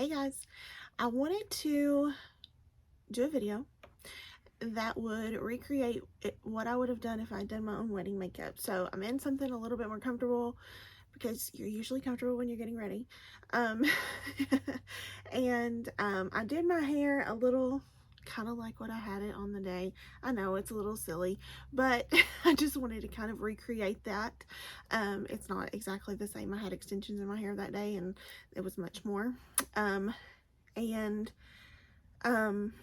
Hey guys, I wanted to do a video that would recreate what I would have done if I'd done my own wedding makeup. So I'm in something a little bit more comfortable because you're usually comfortable when you're getting ready. Um, I did my hair a little kind of like what I had it on the day. I know it's a little silly, but I just wanted to kind of recreate that. It's not exactly the same. I had extensions in my hair that day and it was much more. Um, and um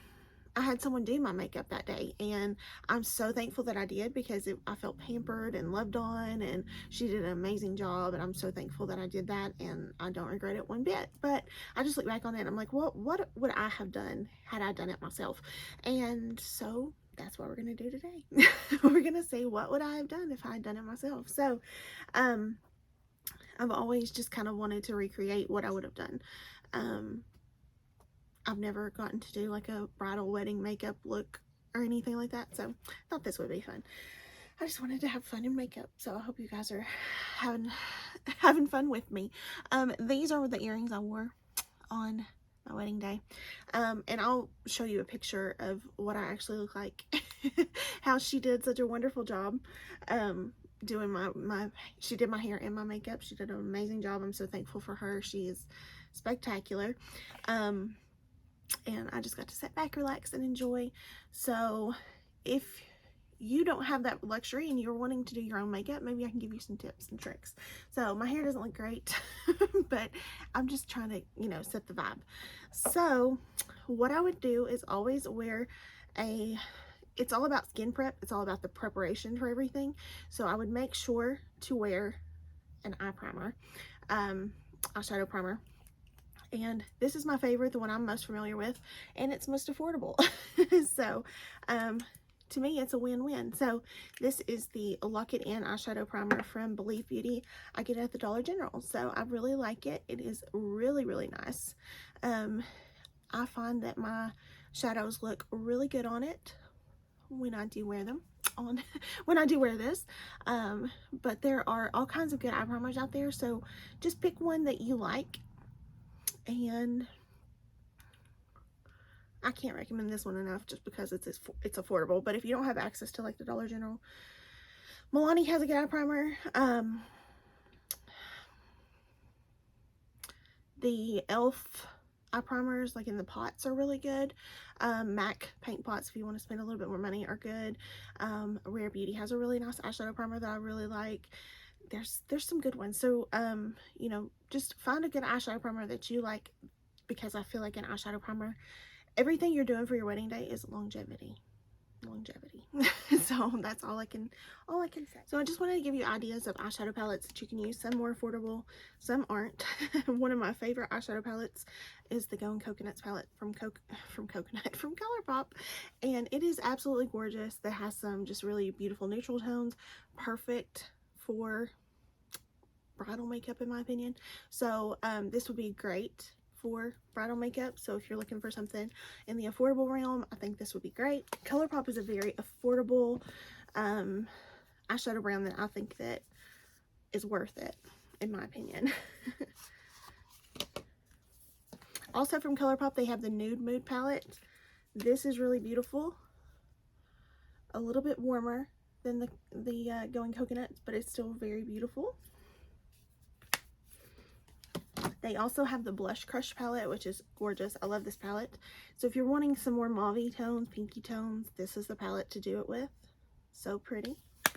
I had someone do my makeup that day, and I'm so thankful that I did because I felt pampered and loved on, and she did an amazing job, and I'm so thankful that I did that, and I don't regret it one bit. But I just look back on it and I'm like, what would I have done had I done it myself? And so that's what we're gonna do today. We're gonna see what would I have done if I had done it myself. So I've always just kind of wanted to recreate what I would have done. I've never gotten to do like a bridal wedding makeup look or anything like that, so I thought this would be fun. I just wanted to have fun in makeup, so I hope you guys are having fun with me. These are the earrings I wore on my wedding day, and I'll show you a picture of what I actually look like. How she did such a wonderful job doing she did my hair and my makeup. She did an amazing job. I'm so thankful for her. She is spectacular. And I just got to sit back, relax, and enjoy. So if you don't have that luxury and you're wanting to do your own makeup, maybe I can give you some tips and tricks. So my hair doesn't look great, but I'm just trying to, set the vibe. So what I would do is always wear it's all about skin prep. It's all about the preparation for everything. So I would make sure to wear an eye primer, eyeshadow primer. And this is my favorite, the one I'm most familiar with, and it's most affordable. So to me it's a win-win. So this is the Lock It In eyeshadow primer from Believe Beauty. I get it at the Dollar General, so I really like it. It is really, really nice. I find that my shadows look really good on it when I do wear them on when I do wear this. But there are all kinds of good eye primers out there, so just pick one that you like. And I can't recommend this one enough just because it's affordable. But if you don't have access to like the Dollar General, Milani has a good eye primer. The e.l.f. eye primers, like in the pots, are really good. MAC paint pots, if you want to spend a little bit more money, are good. Rare Beauty has a really nice eyeshadow primer that I really like. There's some good ones. So just find a good eyeshadow primer that you like, because I feel like an eyeshadow primer, everything you're doing for your wedding day is longevity. So that's all I can say. So I just wanted to give you ideas of eyeshadow palettes that you can use. Some more affordable, some aren't. One of my favorite eyeshadow palettes is the Going Coconuts palette from ColourPop, and it is absolutely gorgeous. That has some just really beautiful neutral tones, perfect for bridal makeup in my opinion. So this would be great for bridal makeup. So if you're looking for something in the affordable realm, I think this would be great. ColourPop is a very affordable eyeshadow brand that I think that is worth it, in my opinion. Also from ColourPop, they have the Nude Mood palette. This is really beautiful. A little bit warmer than the Going Coconuts, but it's still very beautiful. They also have the Blush Crush palette, which is gorgeous. I love this palette. So if you're wanting some more mauve tones, pinky tones, this is the palette to do it with. So pretty.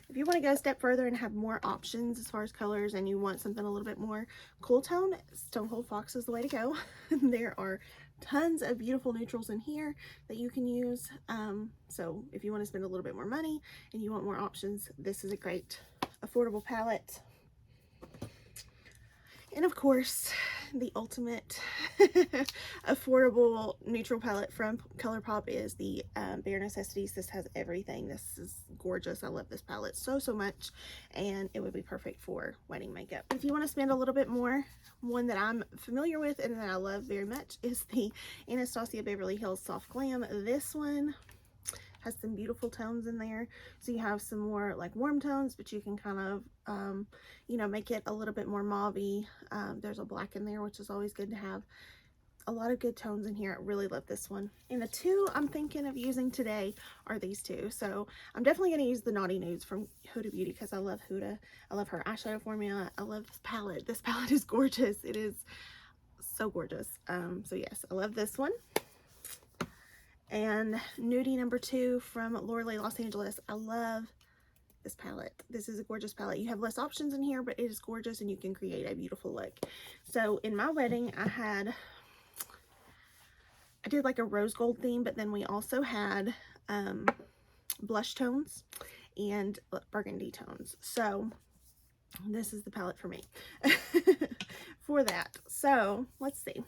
If you want to go a step further and have more options as far as colors, and you want something a little bit more cool tone, Stone Cold Fox is the way to go. There are tons of beautiful neutrals in here that you can use. So if you want to spend a little bit more money and you want more options, this is a great affordable palette. And of course, the ultimate affordable neutral palette from ColourPop is the Bare Necessities. This has everything. This is gorgeous. I love this palette so much, and it would be perfect for wedding makeup. If you want to spend a little bit more, one that I'm familiar with and that I love very much is the Anastasia Beverly Hills Soft Glam. This one has some beautiful tones in there. So you have some more like warm tones, but you can kind of, make it a little bit more mauve-y. There's a black in there, which is always good to have. a lot of good tones in here. I really love this one. And the two I'm thinking of using today are these two. So I'm definitely going to use the Naughty Nudes from Huda Beauty because I love Huda. I love her eyeshadow formula. I love this palette. This palette is gorgeous. It is so gorgeous. So yes, I love this one. And Nudie number 2 from Lorelei Los Angeles. I love this palette. This is a gorgeous palette. You have less options in here, but it is gorgeous and you can create a beautiful look. So in my wedding, I did like a rose gold theme, but then we also had blush tones and burgundy tones. So this is the palette for me for that. So let's see.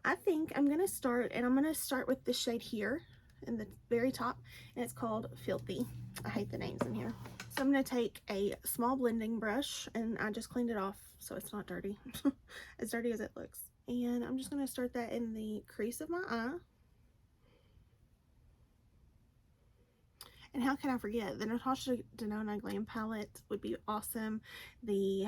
I think I'm going to start, and I'm going to start with this shade here in the very top, and it's called Filthy. I hate the names in here. So I'm going to take a small blending brush, and I just cleaned it off so it's not dirty. As dirty as it looks. And I'm just going to start that in the crease of my eye. And how can I forget? The Natasha Denona Glam palette would be awesome. The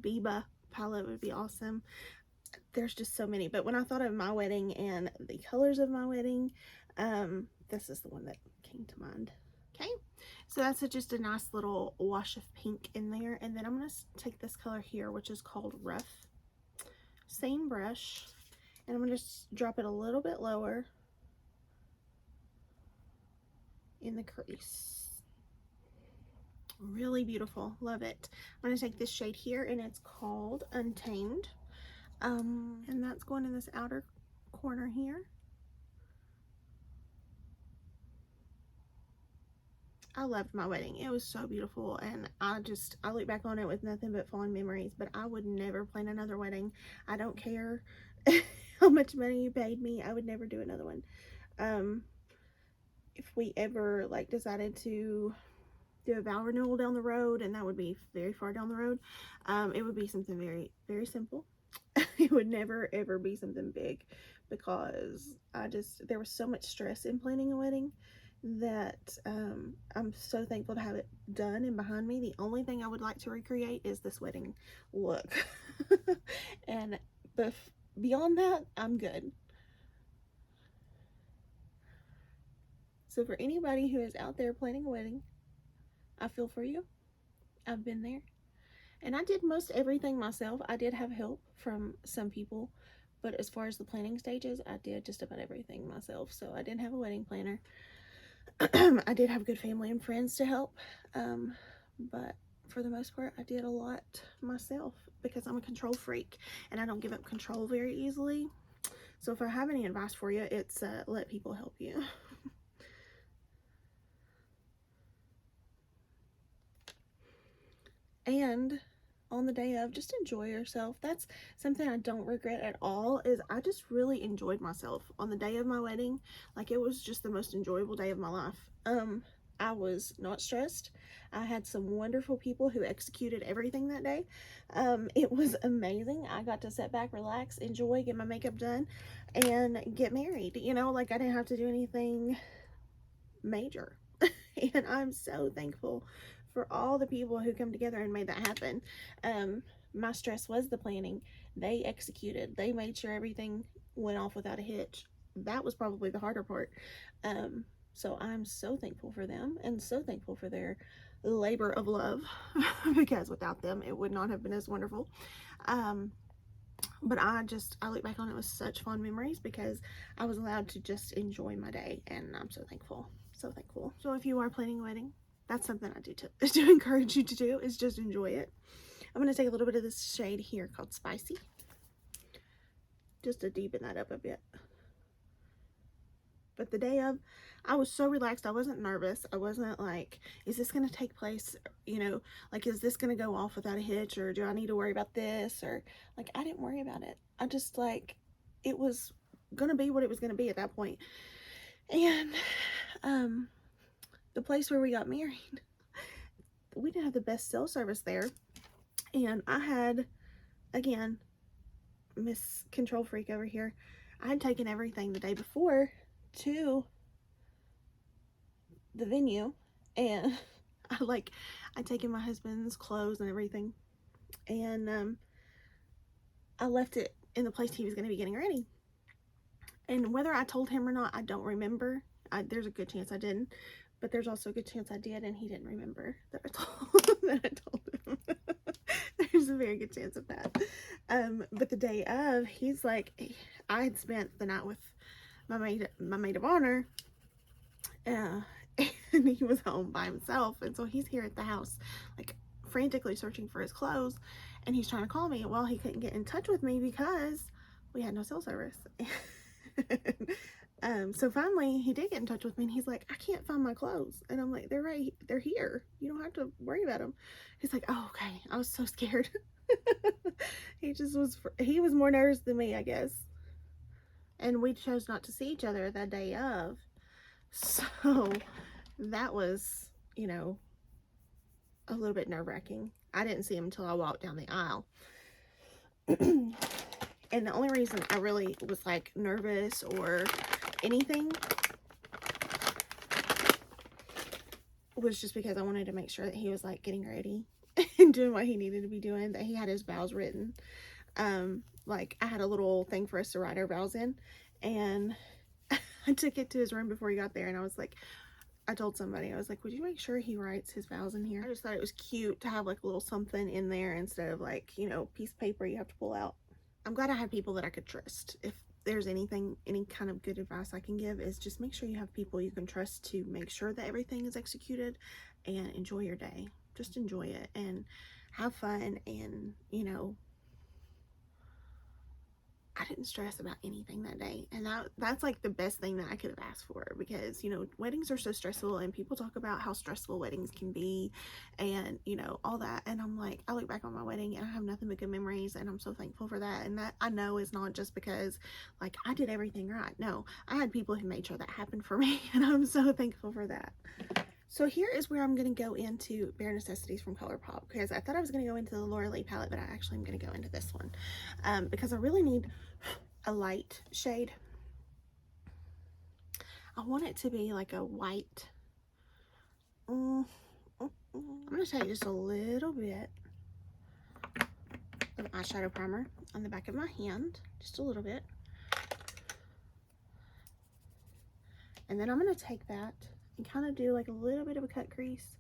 Biba palette would be awesome. There's just so many. But when I thought of my wedding and the colors of my wedding, this is the one that came to mind. Okay, so that's just a nice little wash of pink in there. And then I'm going to take this color here, which is called Rough. Same brush. And I'm going to just drop it a little bit lower in the crease. Really beautiful. Love it. I'm going to take this shade here, and it's called Untamed. And that's going in this outer corner here. I loved my wedding. It was so beautiful, and I look back on it with nothing but fond memories, but I would never plan another wedding. I don't care how much money you paid me. I would never do another one. If we ever like decided to do a vow renewal down the road, and that would be very far down the road, it would be something very, very simple. It would never ever be something big, because there was so much stress in planning a wedding that I'm so thankful to have it done and behind me. The only thing I would like to recreate is this wedding look. And beyond that, I'm good. So for anybody who is out there planning a wedding, I feel for you. I've been there. And I did most everything myself. I did have help from some people, but as far as the planning stages, I did just about everything myself. So I didn't have a wedding planner. I did have good family and friends to help, but for the most part, I did a lot myself because I'm a control freak and I don't give up control very easily. So if I have any advice for you, it's let people help you. And on the day of, just enjoy yourself. That's something I don't regret at all, is I just really enjoyed myself on the day of my wedding. Like, it was just the most enjoyable day of my life. I was not stressed. I had some wonderful people who executed everything that day. It was amazing. I got to sit back, relax, enjoy, get my makeup done, and get married. You know, like, I didn't have to do anything major. And I'm so thankful for all the people who come together and made that happen. My stress was the planning. They executed. They made sure everything went off without a hitch. That was probably the harder part. So I'm so thankful for them and so thankful for their labor of love, because without them, it would not have been as wonderful. But I look back on it with such fond memories because I was allowed to just enjoy my day, and I'm so thankful. So thankful. So if you are planning a wedding, that's something I do to encourage you to do, is just enjoy it. I'm going to take a little bit of this shade here called Spicy, just to deepen that up a bit. But the day of, I was so relaxed. I wasn't nervous. I wasn't like, is this going to take place? You know, like, is this going to go off without a hitch? Or do I need to worry about this? Or, like, I didn't worry about it. I just, like, it was going to be what it was going to be at that point. And, the place where we got married, we didn't have the best cell service there. And I had, again, Miss Control Freak over here, I had taken everything the day before to the venue, and I'd taken my husband's clothes and everything, and I left it in the place he was going to be getting ready. And whether I told him or not, I don't remember. There's a good chance I didn't, but there's also a good chance I did, and he didn't remember that I told him. There's a very good chance of that. But the day of, he's like, I had spent the night with my maid of honor, and he was home by himself, and so he's here at the house, like frantically searching for his clothes, and he's trying to call me. Well, he couldn't get in touch with me because we had no cell service. So finally he did get in touch with me, and he's like, I can't find my clothes. And I'm like, they're here. You don't have to worry about them. He's like, oh, okay. I was so scared. He was more nervous than me, I guess. And we chose not to see each other that day of. So that was, you know, a little bit nerve-wracking. I didn't see him until I walked down the aisle. And the only reason I really was like nervous or anything was just because I wanted to make sure that he was like getting ready and doing what he needed to be doing, that he had his vows written. Like I had a little thing for us to write our vows in, and I took it to his room before he got there, and I was like, I told somebody, I was like, would you make sure he writes his vows in here? I just thought it was cute to have like a little something in there instead of like, you know, piece of paper you have to pull out. I'm glad I had people that I could trust. If there's any kind of good advice I can give, is just make sure you have people you can trust to make sure that everything is executed, and enjoy your day. Just enjoy it and have fun. And, you know, I didn't stress about anything that day, and that's like the best thing that I could have asked for, because, you know, weddings are so stressful, and people talk about how stressful weddings can be, and, you know, all that. And I'm like, I look back on my wedding and I have nothing but good memories, and I'm so thankful for that. And that I know is not just because like I did everything right. No, I had people who made sure that happened for me, and I'm so thankful for that. So here is where I'm going to go into Bare Necessities from ColourPop, because I thought I was going to go into the Laura Lee palette, but I actually am going to go into this one, because I really need a light shade. I want it to be like a white. I'm going to take just a little bit of eyeshadow primer on the back of my hand, just a little bit. And then I'm going to take that and kind of do like a little bit of a cut crease.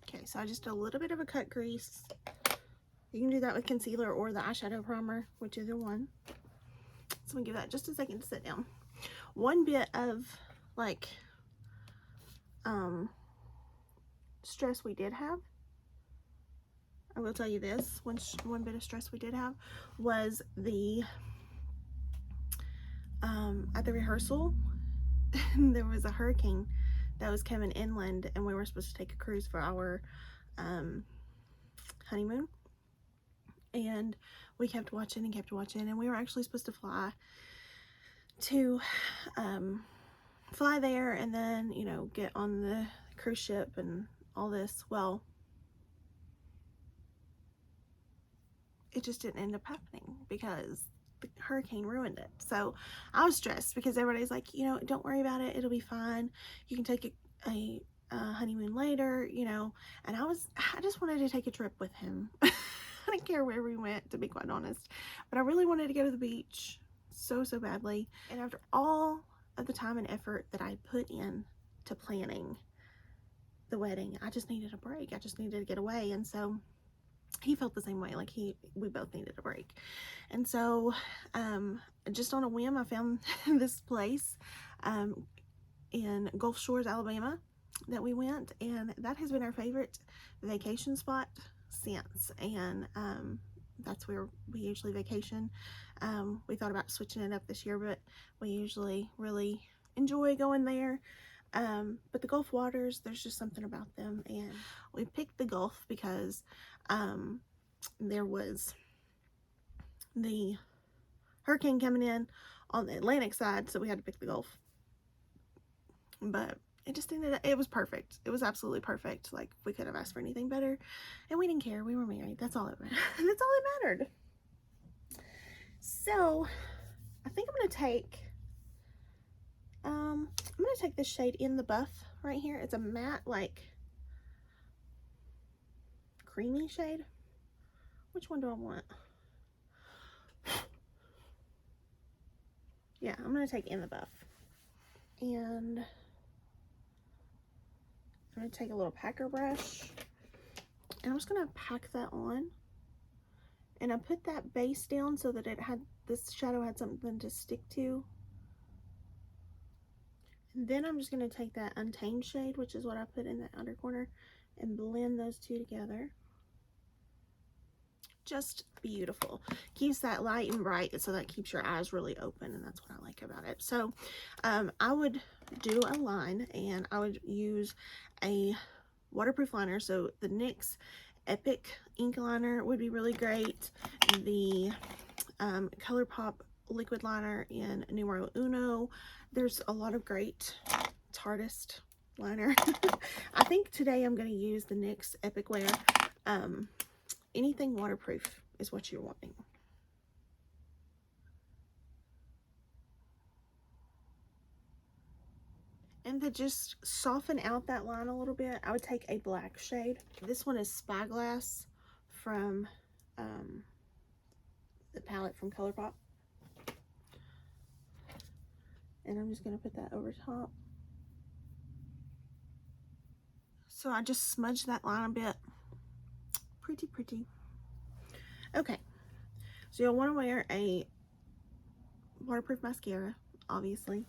Okay, so I just a little bit of a cut crease. You can do that with concealer or the eyeshadow primer, whichever one. So I'm gonna give that just a second to sit down. One bit of like stress we did have, I will tell you this, one bit of stress we did have was the at the rehearsal there was a hurricane that was coming inland, and we were supposed to take a cruise for our honeymoon, and we kept watching, and we were actually supposed to fly there and then, you know, get on the cruise ship and all this. Well, it just didn't end up happening because the hurricane ruined it. So I was stressed because everybody's like, you know, don't worry about it, it'll be fine, you can take a honeymoon later, you know. And I just wanted to take a trip with him. I didn't care where we went, to be quite honest, but I really wanted to go to the beach so badly. And after all of the time and effort that I put in to planning the wedding, I just needed a break. I just needed to get away. And so he felt the same way. Like we both needed a break. And so just on a whim, I found this place in Gulf Shores, Alabama, that we went, and that has been our favorite vacation spot since. And that's where we usually vacation. We thought about switching it up this year, but we usually really enjoy going there. But the Gulf waters, there's just something about them, and we picked the Gulf because there was the hurricane coming in on the Atlantic side, so we had to pick the Gulf. But it was perfect. It was absolutely perfect. Like, we could have asked for anything better, and we didn't care. We were married. That's all that mattered. That's all that mattered. So I think I'm gonna take this shade In the Buff right here. It's a matte, like creamy shade. Which one do I want? Yeah, I'm going to take In the Buff. And I'm going to take a little packer brush. And I'm just going to pack that on. And I put that base down so that this shadow had something to stick to. And then I'm just going to take that Untamed shade, which is what I put in the outer corner, and blend those two together. Just beautiful. Keeps that light and bright, so that keeps your eyes really open, and that's what I like about it. So I would do a line, and I would use a waterproof liner. So the NYX Epic ink liner would be really great. The ColourPop liquid liner in Numero Uno. There's a lot of great Tartist liner. I think today I'm going to use the NYX Epic Wear. Anything waterproof is what you're wanting. And to just soften out that line a little bit, I would take a black shade. This one is Spyglass from the palette from ColourPop. And I'm just going to put that over top. So I just smudged that line a bit. Pretty, pretty. Okay. So you'll want to wear a waterproof mascara, obviously,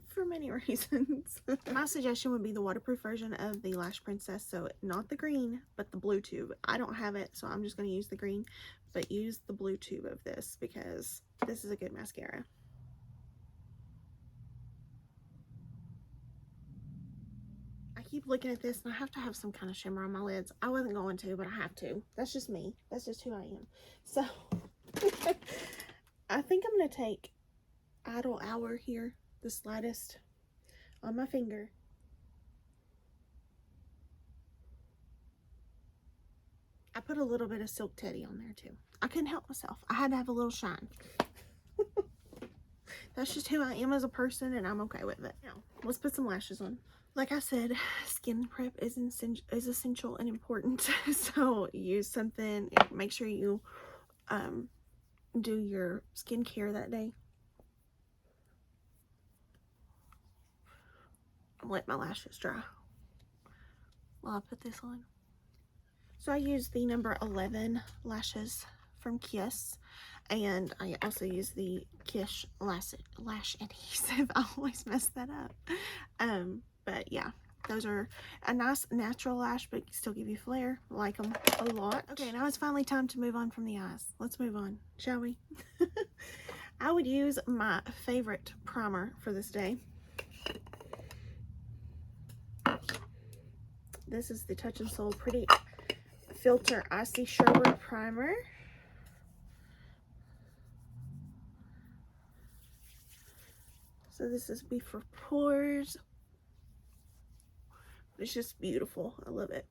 for many reasons. My suggestion would be the waterproof version of the Lash Princess. So not the green, but the blue tube. I don't have it, so I'm just going to use the green, but use the blue tube of this because this is a good mascara. I keep looking at this and I have to have some kind of shimmer on my lids. I wasn't going to, but I have to. That's just me. That's just who I am. So I think I'm going to take Idle Hour here, the slightest, on my finger. I put a little bit of Silk Teddy on there too. I couldn't help myself. I had to have a little shine. That's just who I am as a person, and I'm okay with it. Now, let's put some lashes on. Like I said, skin prep is essential and important. So use something, make sure you do your skincare that day. I'll let my lashes dry while I put this on. So I use the number 11 lashes from Kiss, and I also use the Kiss lash adhesive. I always mess that up. But yeah, those are a nice natural lash, but still give you flare. I like them a lot. Okay, now it's finally time to move on from the eyes. Let's move on, shall we? I would use my favorite primer for this day. This is the Touch and Soul Pretty Filter Icy Sherbet Primer. So this is before pores. It's just beautiful. I love it.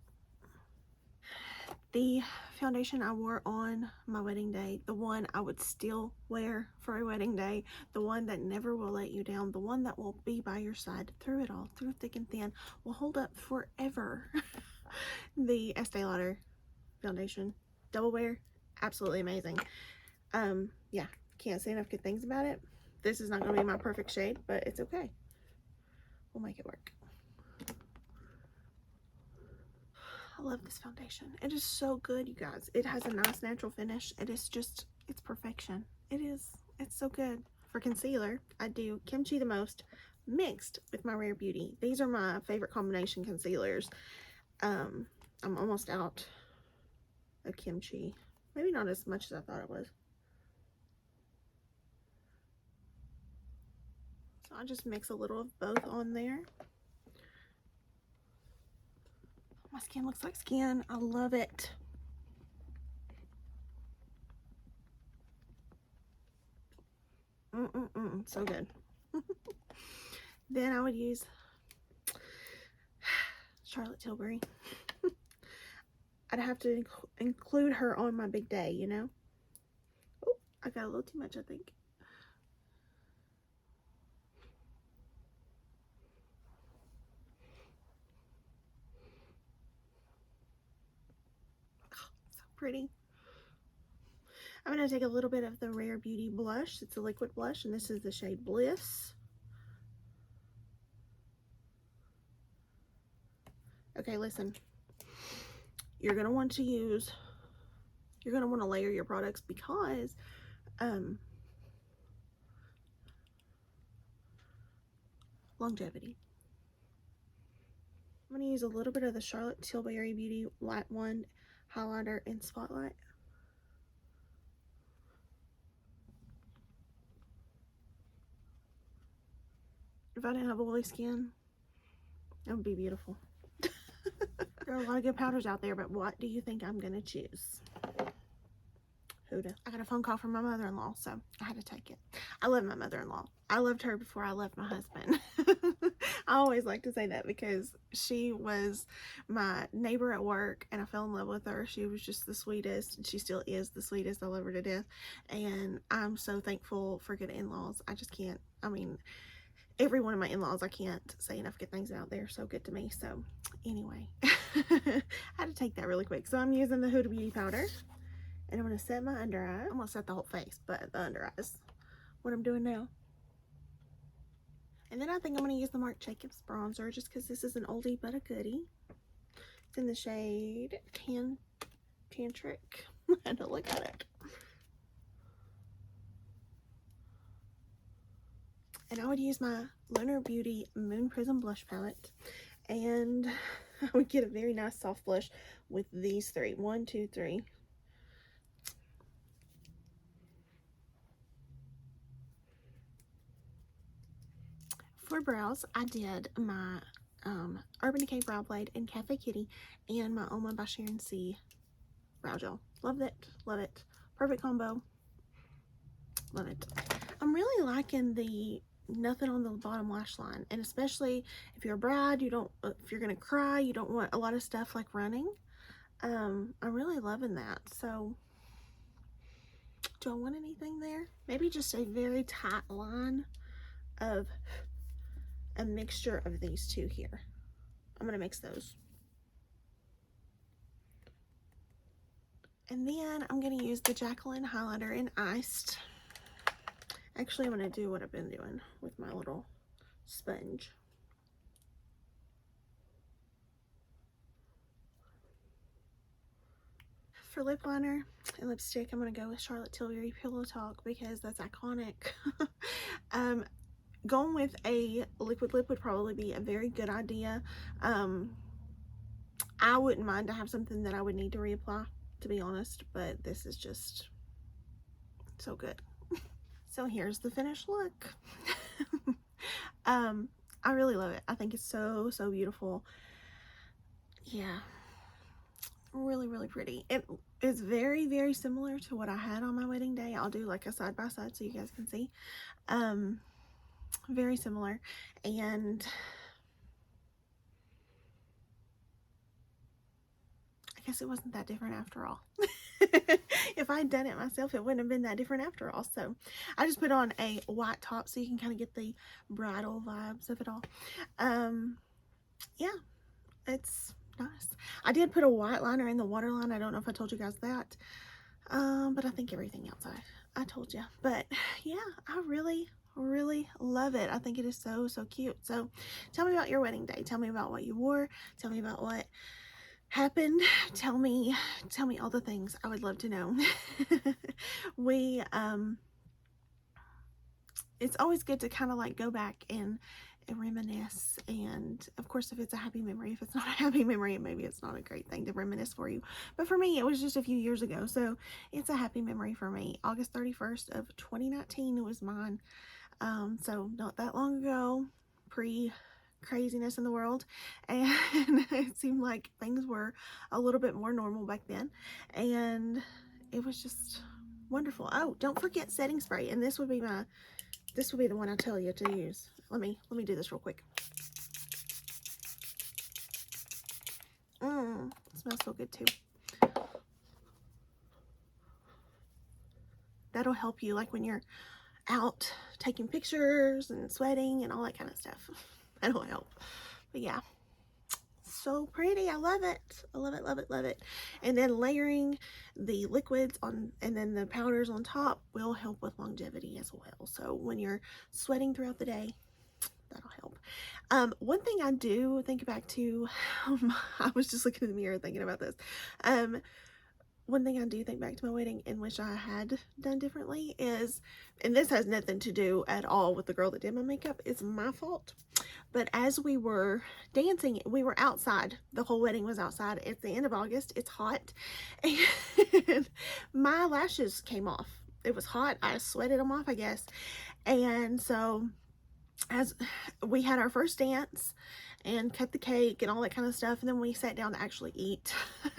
The foundation I wore on my wedding day, the one I would still wear for a wedding day, the one that never will let you down, the one that will be by your side through it all, through thick and thin, will hold up forever. The Estee Lauder foundation, double wear, absolutely amazing. Yeah, can't say enough good things about it. This is not going to be my perfect shade, but it's okay. We'll make it work. I love this foundation. It is so good, you guys. It has a nice natural finish. It is just, it's perfection. It is. It's so good. For concealer, I do Kimchi the Most mixed with my Rare Beauty. These are my favorite combination concealers. I'm almost out of Kimchi. Maybe not as much as I thought it was. So I just mix a little of both on there. My skin looks like skin. I love it. So good. Then I would use Charlotte Tilbury. I'd have to include her on my big day, you know? Oh, I got a little too much, I think. pretty? I'm going to take a little bit of the Rare Beauty blush. It's a liquid blush, and this is the shade Bliss. Okay, listen. You're going to want to layer your products because longevity. I'm going to use a little bit of the Charlotte Tilbury Beauty Light 1 highlighter in Spotlight. If I didn't have oily skin, it would be beautiful. There are a lot of good powders out there, but what do you think I'm going to choose? Huda. I got a phone call from my mother-in-law, so I had to take it. I love my mother-in-law. I loved her before I loved my husband. I always like to say that because she was my neighbor at work and I fell in love with her. She was just the sweetest, and she still is the sweetest. I love her to death, and I'm so thankful for good in-laws. I just can't, I mean, every one of my in-laws, I can't say enough good things about. They're so good to me. So anyway, I had to take that really quick. So I'm using the Huda Beauty powder. And I'm going to set my under eye. I'm going to set the whole face, but the under eyes. What I'm doing now. And then I think I'm going to use the Marc Jacobs Bronzer just because this is an oldie but a goodie. It's in the shade Tantric. I had to look at it. And I would use my Lunar Beauty Moon Prism Blush Palette. And I would get a very nice soft blush with these three. 1, 2, 3. For brows, I did my Urban Decay Brow Blade in Cafe Kitty and my Oma by Sharon C brow gel. Love it. Love it. Perfect combo. Love it. I'm really liking the nothing on the bottom lash line, and especially if you're a bride, you don't, if you're gonna cry, you don't want a lot of stuff like running. I'm really loving that. So do I want anything there? Maybe just a very tight line of a mixture of these two here. I'm gonna mix those. And then I'm gonna use the Jacqueline highlighter in Iced. Actually, I'm gonna do what I've been doing with my little sponge. For lip liner and lipstick, I'm gonna go with Charlotte Tilbury Pillow Talk because that's iconic. Going with a liquid lip would probably be a very good idea. I wouldn't mind to have something that I would need to reapply, to be honest, but this is just so good. So here's the finished look. I really love it. I think it's so beautiful. Yeah, really pretty. It is very similar to what I had on my wedding day. I'll do like a side by side so you guys can see. Very similar, and I guess it wasn't that different after all. If I'd done it myself, it wouldn't have been that different after all. So I just put on a white top so you can kind of get the bridal vibes of it all. Yeah, it's nice. I did put a white liner in the waterline. I don't know if I told you guys that, but I think everything else I told you. But yeah, I really love it. I think it is so cute. So tell me about your wedding day. Tell me about what you wore. Tell me about what happened. Tell me all the things. I would love to know. It's always good to kind of like go back and reminisce, and of course if it's a happy memory. If it's not a happy memory, maybe it's not a great thing to reminisce for you, but for me it was just a few years ago, so it's a happy memory for me. August 31st of 2019 was mine. So not that long ago, pre craziness in the world, and it seemed like things were a little bit more normal back then, and it was just wonderful. Oh, don't forget setting spray, and this would be the one I tell you to use. Let me do this real quick. It smells so good too. That'll help you like when you're out taking pictures and sweating and all that kind of stuff. That'll help. But yeah, so pretty. I love it. I love it, love it, love it. And then layering the liquids on and then the powders on top will help with longevity as well. So when you're sweating throughout the day, that'll help. One thing I do think back to, I was just looking in the mirror thinking about this. One thing I do think back to my wedding and wish I had done differently is, and this has nothing to do at all with the girl that did my makeup, it's my fault. But as we were dancing, we were outside. The whole wedding was outside. It's the end of August. It's hot. And my lashes came off. It was hot. I sweated them off, I guess. And so as we had our first dance and cut the cake and all that kind of stuff, and then we sat down to actually eat.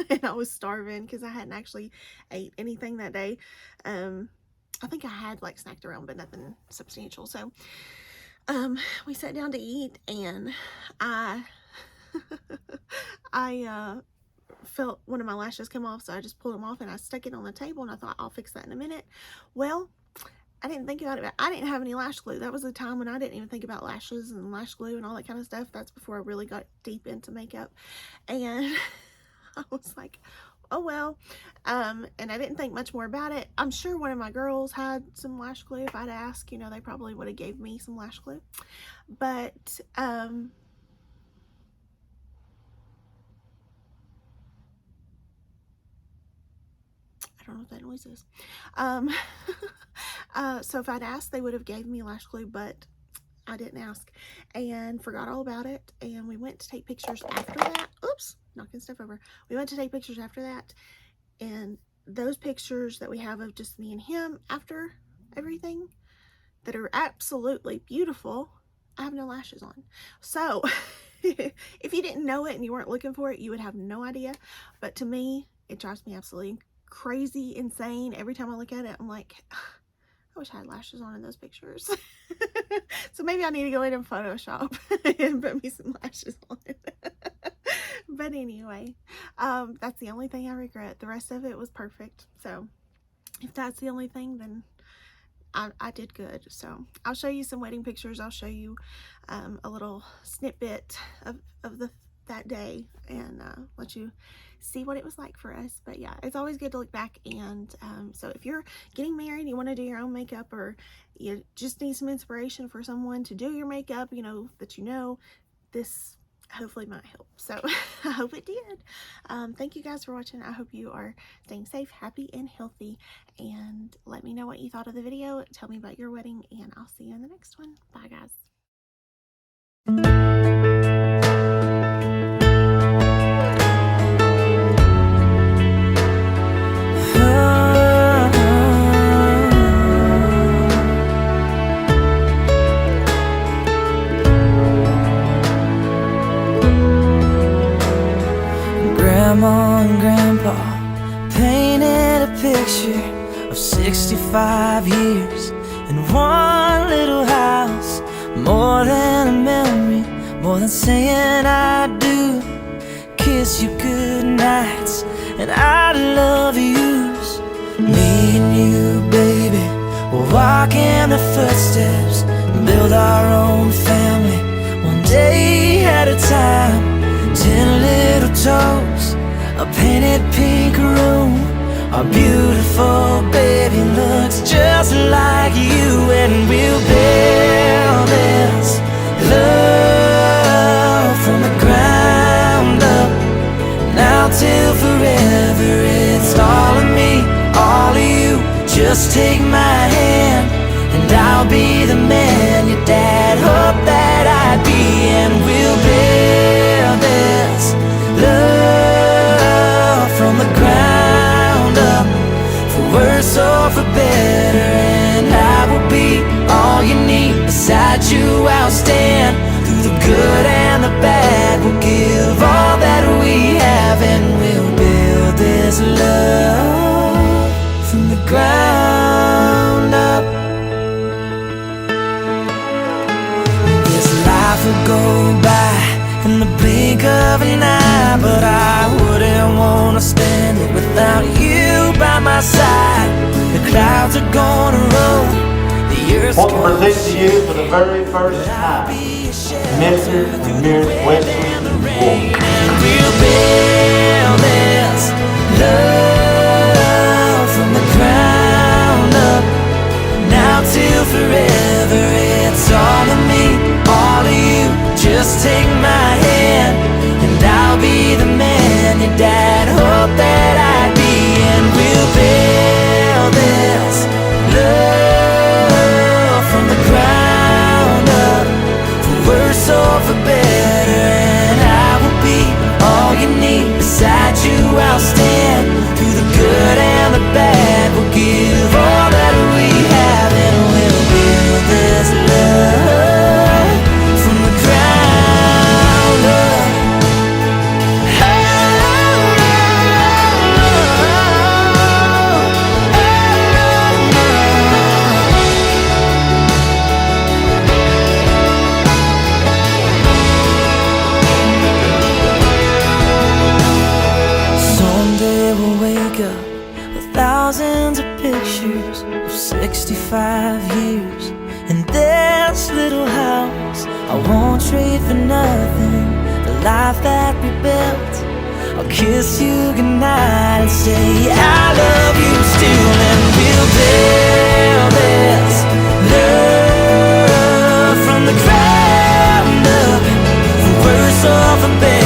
And I was starving because I hadn't actually ate anything that day. I think I had like snacked around, but nothing substantial. So we sat down to eat, and I felt one of my lashes come off, so I just pulled them off and I stuck it on the table, and I thought I'll fix that in a minute. Well, I didn't think about it, but I didn't have any lash glue. That was the time when I didn't even think about lashes and lash glue and all that kind of stuff. That's before I really got deep into makeup. And I was like, oh well. And I didn't think much more about it. I'm sure one of my girls had some lash glue. If I'd asked, you know, they probably would have gave me some lash glue. But I don't know what that noise is. So if I'd asked, they would have gave me lash glue, but I didn't ask and forgot all about it. And we went to take pictures after that. Oops, knocking stuff over. We went to take pictures after that, and those pictures that we have of just me and him after everything that are absolutely beautiful, I have no lashes on. So if you didn't know it and you weren't looking for it, you would have no idea. But to me, it drives me absolutely crazy, insane. Every time I look at it, I'm like, I wish I had lashes on in those pictures. So maybe I need to go in and Photoshop and put me some lashes on. But anyway, that's the only thing I regret. The rest of it was perfect. So if that's the only thing, then I did good. So I'll show you some wedding pictures. I'll show you a little snippet of that day and let you see what it was like for us. But yeah, it's always good to look back. And so if you're getting married, you want to do your own makeup, or you just need some inspiration for someone to do your makeup, you know, that you know, this hopefully might help. So I hope it did. Thank you guys for watching. I hope you are staying safe, happy, and healthy. And let me know what you thought of the video. Tell me about your wedding, and I'll see you in the next one. Bye, guys. Grandma and Grandpa painted a picture of 65 years in one little house. More than a memory, more than saying I do. Kiss you good nights and I love yous. Me and you, baby, we'll walk in the footsteps, build our own family, one day at a time. 10 little toes, a painted pink room. Our beautiful baby looks just like you, and we'll build this love from the ground up. Now till forever, it's all of me, all of you. Just take my hand, and I'll be the man your dad hoped that I'd be, and we'll build this love from the ground up, for worse or for better. And I will be all you need. Beside you I'll stand, through the good and the bad. We'll give all that we have, and we'll build this love from the ground up. This life will go by in the blink of an eye, but I wouldn't want to spend it without you by my side. The clouds are gonna roll, the earth's want to present to you for the very first time Mr. and Ms. Wesley rain, and we'll build this love from the ground up. Now till forever, it's all of me, all of you. Just take my hand, and I'll be the man your dad hoped that I'd be. And we'll build this love from the ground up, for worse or for better. And I will be all you need. Beside you I'll stand, through the good and the bad. We'll give all that we have, and we'll build this love from the ground up. Someday we'll wake up with thousands of pictures of 65 years in this little house. I won't trade for nothing the life that we built. I'll kiss you goodnight and say I love you still. And we'll build this love from the ground up, for worse or for better.